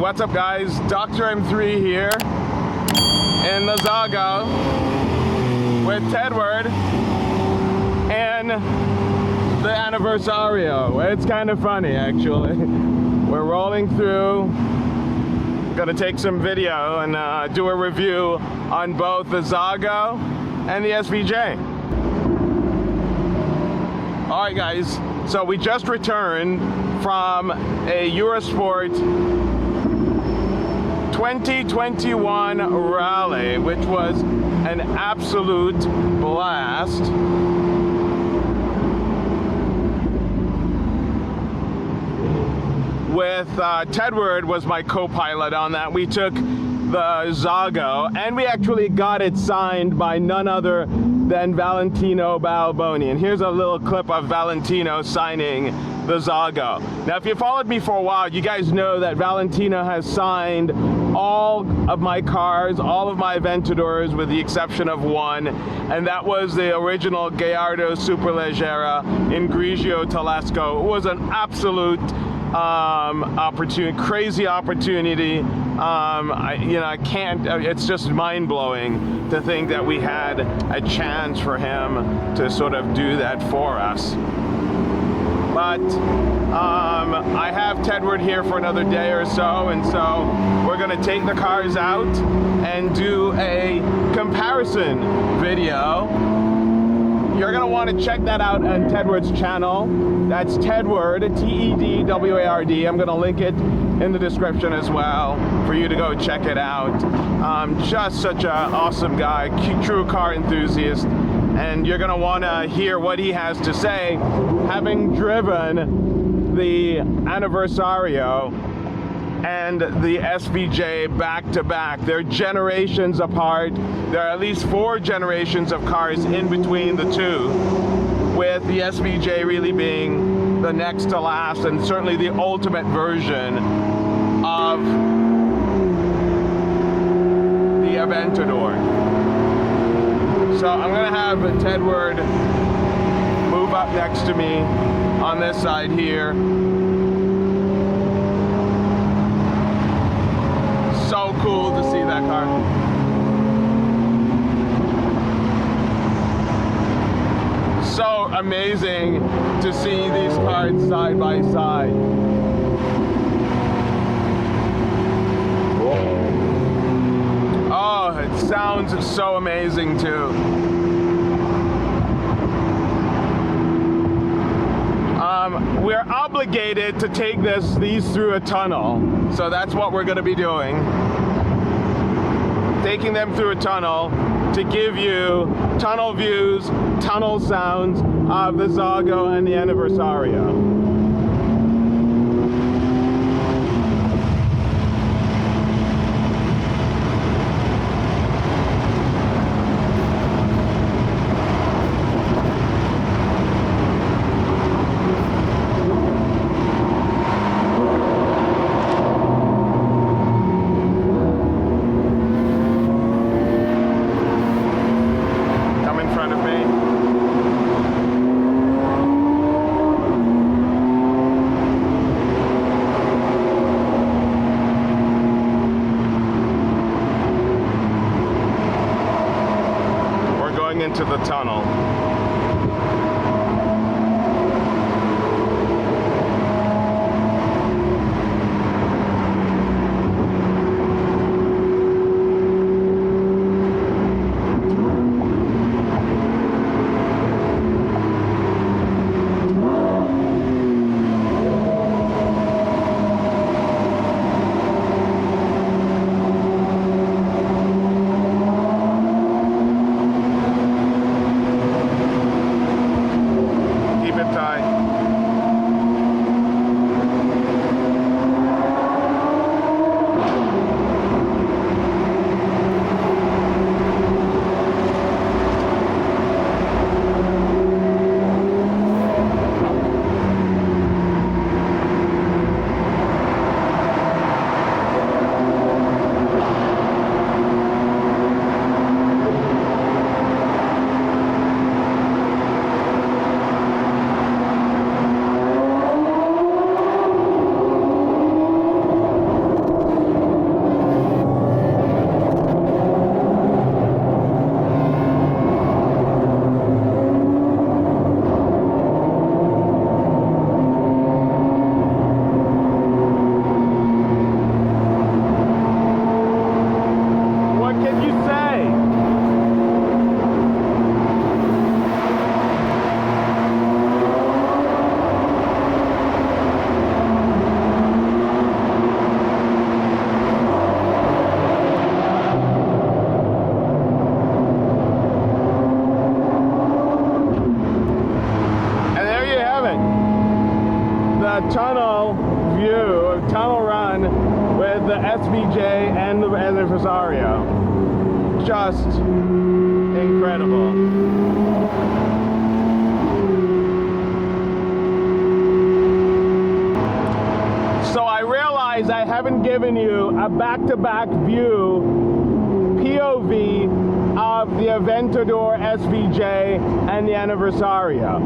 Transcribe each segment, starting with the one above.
What's up, guys? Dr. M3 here in the Xago with Tedward and the Anniversario. It's kind of funny, actually. We're rolling through. Gonna take some video and do a review on both the Xago and the SVJ. All right, guys. So we just returned from a Eurosport 2021 rally, which was an absolute blast. With Tedward was my co-pilot on that. We took the Xago and we actually got it signed by none other than Valentino Balboni. And here's a little clip of Valentino signing the Xago. Now, if you followed me for a while, you guys know that Valentino has signed all of my cars, all of my Aventadors, with the exception of one, and that was the original Gallardo Superleggera in Grigio Telesco. It was an absolute opportunity, crazy opportunity. I can't, it's just mind-blowing to think that we had a chance for him to sort of do that for us. But I have Tedward here for another day or so, and so we're going to take the cars out and do a comparison video. You're going to want to check that out on Tedward's channel. That's Tedward, T-E-D-W-A-R-D. I'm going to link it in the description as well for you to go check it out. Just such an awesome guy, true car enthusiast. And you're going to want to hear what he has to say, having driven the Anniversario and the SVJ back to back. They're generations apart. There are at least 4 generations of cars in between the two, with the SVJ really being the next to last and certainly the ultimate version of the Aventador. So I'm going to have Tedward move up next to me on this side here. So cool to see that car. So amazing to see these cars side by side. Oh, it sounds so amazing too. We're obligated to take these through a tunnel, so that's what we're going to be doing. Taking them through a tunnel to give you tunnel views, tunnel sounds of the Xago and the Anniversario. Into the tunnel. just incredible. So I realize I haven't given you a back-to-back view POV of the Aventador SVJ and the Anniversario.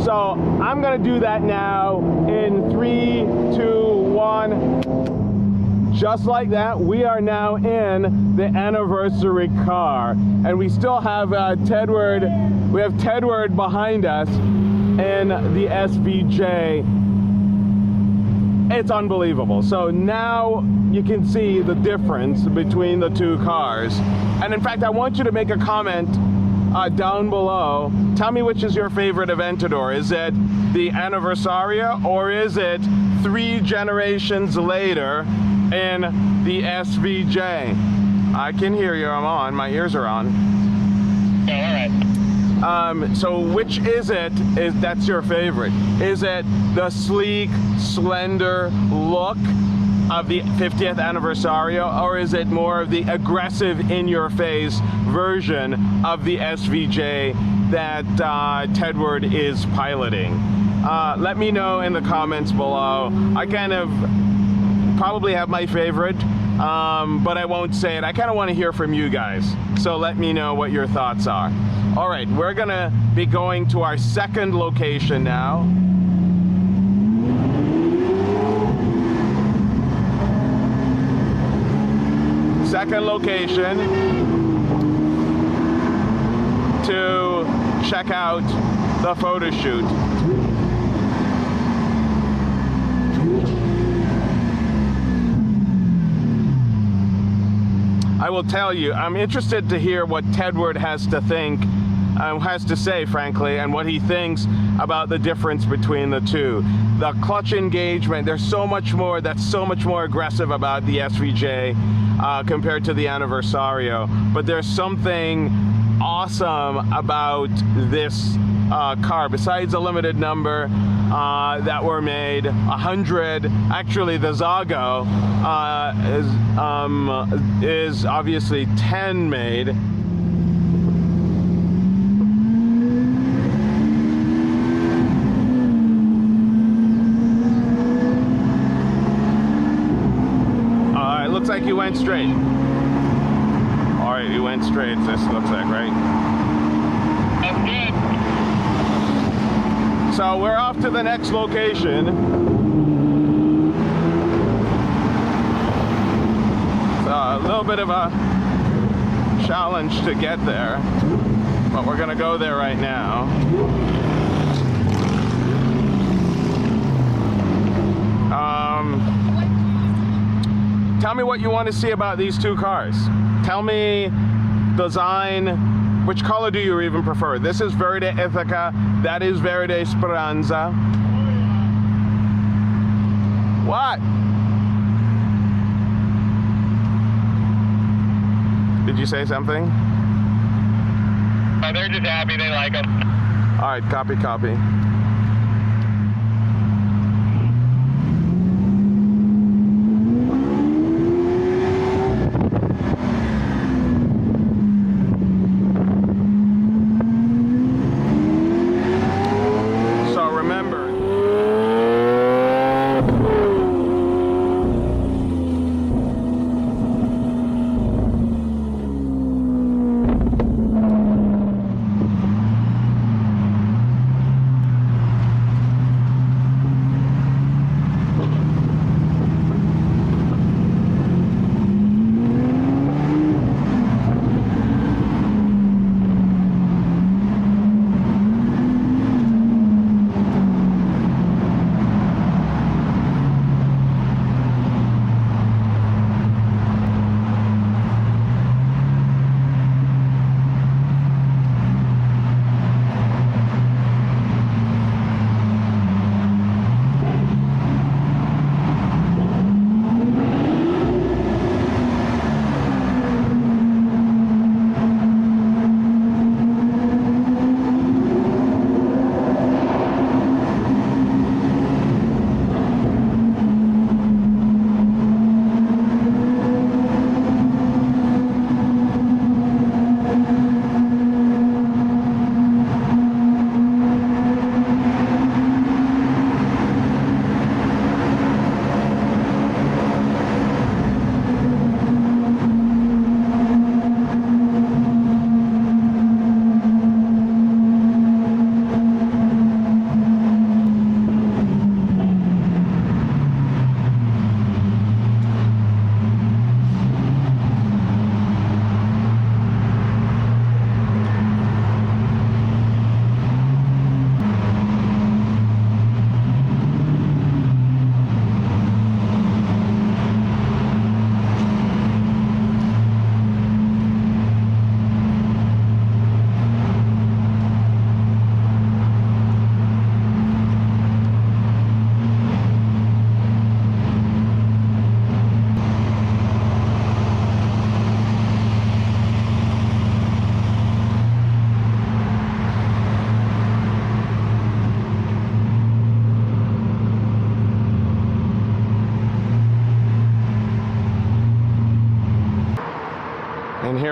So I'm gonna do that now in 3, 2, 1. Just like that, we are now in the anniversary car, and we still have Tedward. We have Tedward behind us in the SVJ. It's unbelievable. So now you can see the difference between the two cars. And in fact, I want you to make a comment down below. Tell me which is your favorite Aventador. Is it the Anniversario, or is it 3 generations later in the SVJ? I can hear you. I'm on. My ears are on. Yeah, all right. So which is it? That's your favorite? Is it the sleek, slender look of the 50th Anniversario, or is it more of the aggressive, in-your-face version of the SVJ that Tedward is piloting? Let me know in the comments below. I kind of probably have my favorite, but I won't say it. I kind of want to hear from you guys, so let me know what your thoughts are. All right, we're gonna be going to our second location now. Second location to check out the photo shoot. I will tell you, I'm interested to hear what Tedward has to think, has to say, frankly, and what he thinks about the difference between the two. The clutch engagement, there's so much more, that's so much more aggressive about the SVJ compared to the Anniversario. But there's something awesome about this car. Besides a limited number that were made, 100, actually the Xago is obviously 10 made. It looks like you went straight. All right, you went straight, this looks like, right? That's good. So we're off to the next location. It's a little bit of a challenge to get there, but we're gonna go there right now. Tell me what you want to see about these two cars. Tell me design. Which color do you even prefer? This is Verde Ithaca, that is Verde Speranza. What? Did you say something? Oh, they're just happy they like them. All right, copy, copy.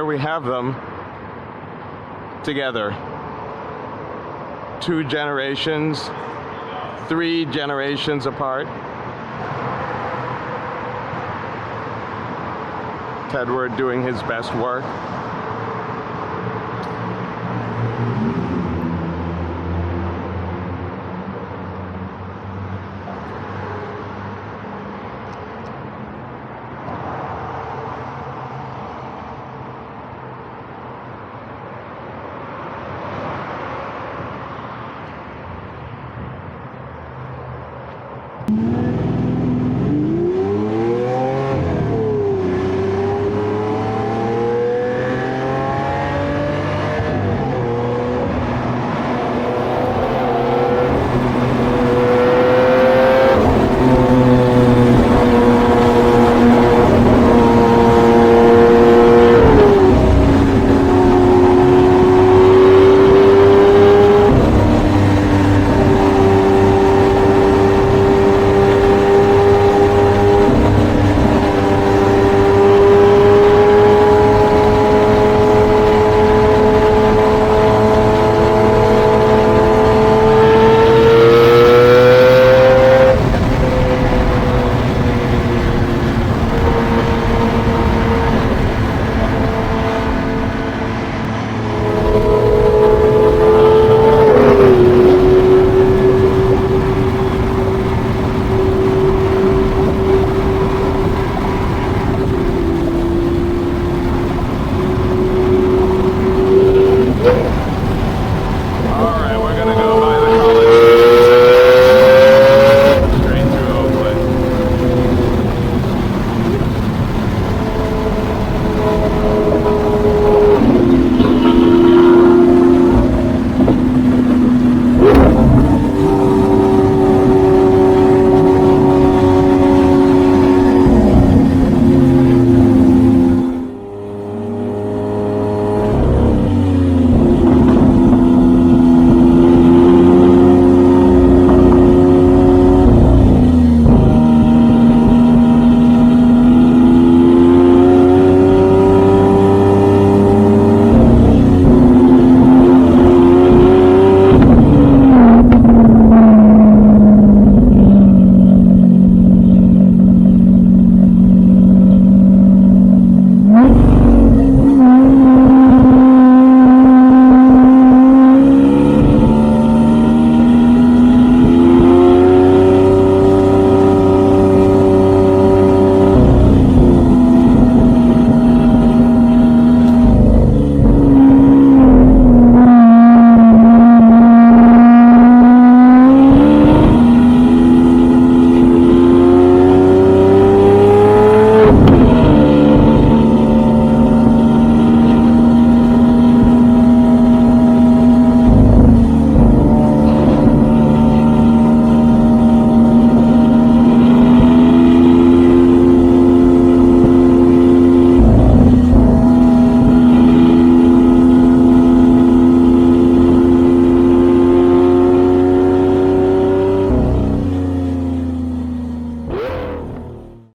we have them together. 2 generations, 3 generations apart. Tedward doing his best work.